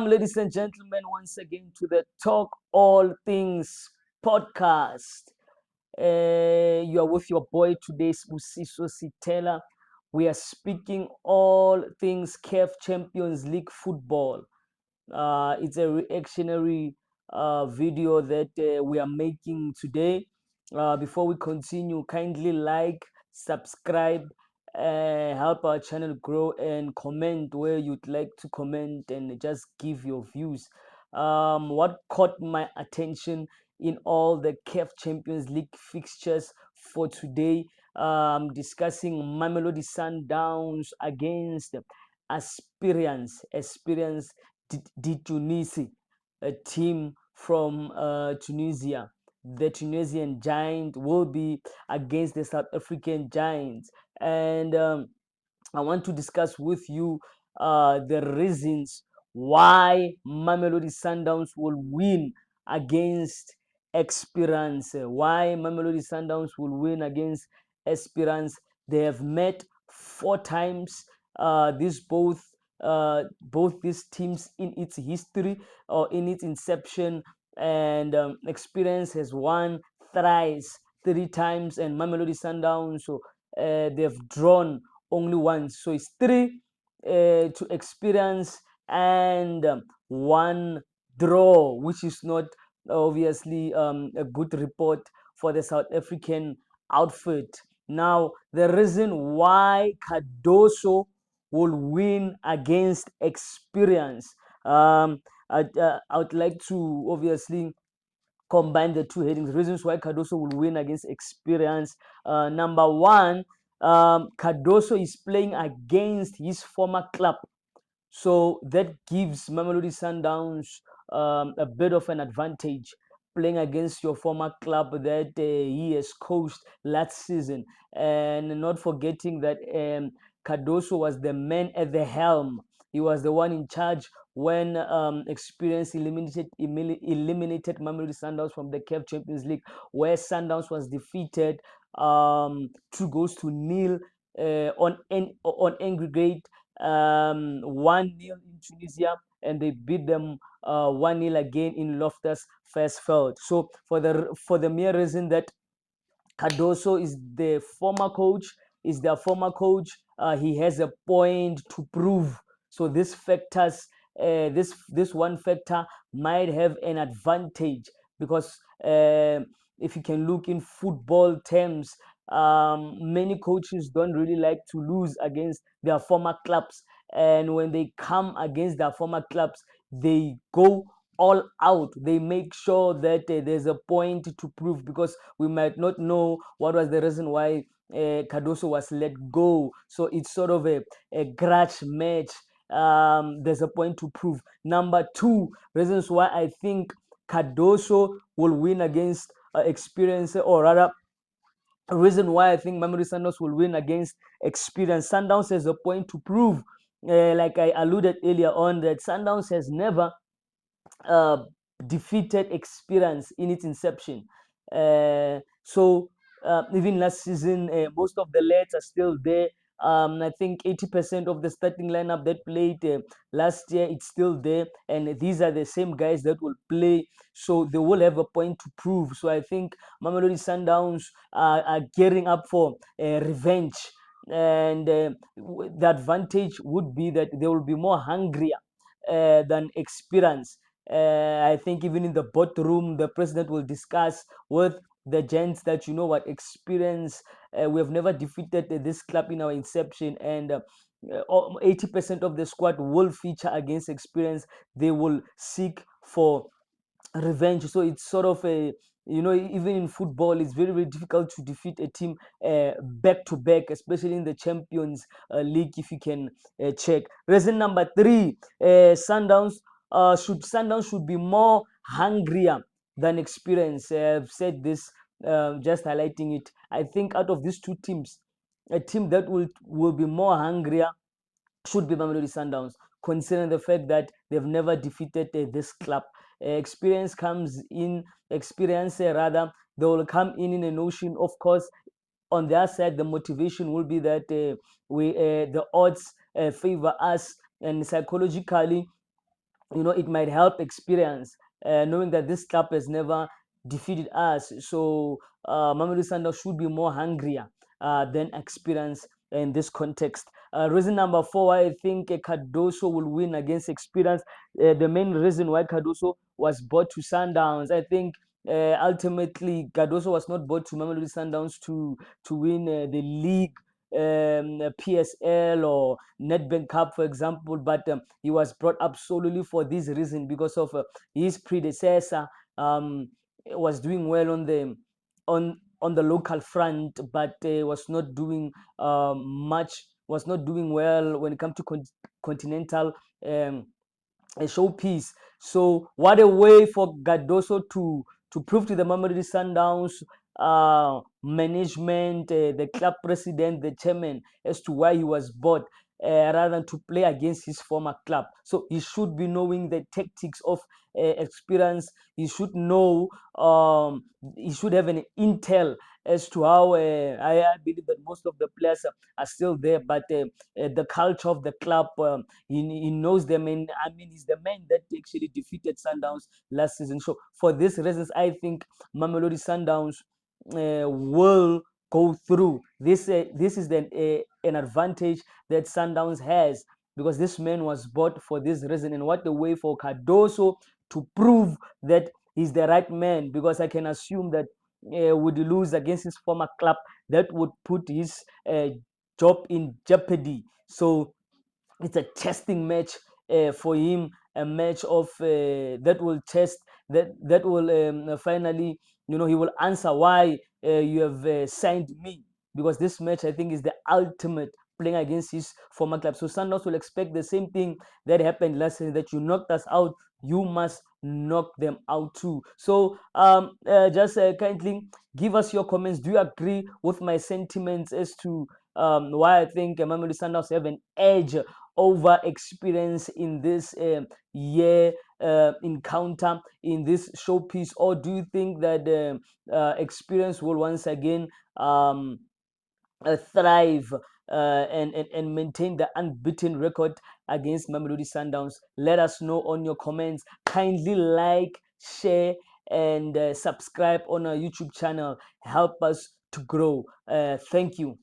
ladies and gentlemen, once again to the Talk All Things podcast. You are with your boy today, Usiso Sitela. We are speaking all things CAF Champions League football. It's a reactionary video that we are making today. Before we continue, kindly like, subscribe, help our channel grow, and comment where you'd like to comment and just give your views. What caught my attention in all the CAF Champions League fixtures for today? Discussing Mamelodi Sundowns against Esperance de Tunisia, a team from Tunisia. The Tunisian giant will be against the South African giants, and I want to discuss with you the reasons why Mamelodi Sundowns will win against Esperance. Why Mamelodi Sundowns will win against Esperance. They have met 4 times. These both these teams in its history or in its inception, and Experience has won thrice, 3 times, and Mamelodi Sundowns, so they've drawn only once. So it's three to Experience and one draw, which is not obviously a good report for the South African outfit. Now, the reason why Cardoso will win against Experience, I would like to obviously combine the two headings. Reasons why Cardoso will win against Experience. Number one, Cardoso is playing against his former club, so that gives Mamelodi Sundowns a bit of an advantage, playing against your former club that he has coached last season. And not forgetting that Cardoso was the man at the helm. He was the one in charge when Experience eliminated Mamelodi Sundowns from the CAF Champions League, where Sundowns was defeated 2 goals to nil on aggregate, 1-0 in Tunisia, and they beat them 1-0 again in Loftus Versfeld. So for the mere reason that Cardoso is their former coach. He has a point to prove. So this one factor might have an advantage, because if you can look in football terms, many coaches don't really like to lose against their former clubs, and when they come against their former clubs, they go all out. They make sure that there's a point to prove, because we might not know what was the reason why Cardoso was let go. So it's sort of a grudge match. There's a point to prove. Number two, reasons why I think Cardoso will win against Experience, or rather, a reason why I think Mamelodi Sundowns will win against Experience. Sundowns has a point to prove. Like I alluded earlier on, that Sundowns has never uh, defeated Experience in its inception. So even last season, most of the lads are still there. I think 80% of the starting lineup that played last year, it's still there, and these are the same guys that will play. So they will have a point to prove. So I think Mamelodi Sundowns are gearing up for revenge, and the advantage would be that they will be more hungrier than Experience. I think even in the boardroom, the president will discuss with the gents that, you know what, Experience, we have never defeated this club in our inception, and 80% of the squad will feature against Experience. They will seek for revenge. So it's sort of a, even in football, it's very, very difficult to defeat a team back to back, especially in the Champions League, if you can check. Reason number three, Sundowns should be more hungrier than Experience. I've said this, just highlighting it. I think out of these two teams, a team that will be more hungrier should be Mamelodi Sundowns, considering the fact that they've never defeated this club. Experience rather, they will come in a notion, of course. On their side, the motivation will be that the odds favor us, and psychologically it might help Experience, knowing that this club has never defeated us. So Mamelodi Sundowns should be more hungrier than Experience in this context. Reason number 4, I think Cardoso will win against Experience. The main reason why Cardoso was bought to Sundowns, I think ultimately Cardoso was not bought to Mamelodi Sundowns to win the league, PSL or Nedbank Cup, for example, but he was brought up solely for this reason because of his predecessor was doing well on the local front, but was not doing much. Was not doing well when it comes to continental um, a showpiece. So what a way for Cardoso to prove to the Mamelodi Sundowns management, the club president, the chairman, as to why he was bought, rather than to play against his former club. So he should be knowing the tactics of Experience. He should know. He should have an intel as to how. I believe that most of the players are still there, but the culture of the club. He knows them, and I mean, he's the man that actually defeated Sundowns last season. So for these reasons, I think Mamelodi Sundowns will go through. This is an advantage that Sundowns has, because this man was bought for this reason. And what a way for Cardoso to prove that he's the right man, because I can assume that would he lose against his former club, that would put his job in jeopardy. So it's a testing match for him, a match of that will test, that will finally, he will answer why you have signed me, because this match, I think, is the ultimate, playing against his former club. So Sundowns will expect the same thing that happened last season, that you knocked us out, you must knock them out too. So just kindly give us your comments. Do you agree with my sentiments as to why I think Mamelodi Sundowns have an edge over Experience in this year encounter, in this showpiece? Or do you think that Experience will once again thrive and maintain the unbeaten record against Mamelodi Sundowns? Let us know on your comments. Kindly like, share, and subscribe on our YouTube channel. Help us to grow. Thank you.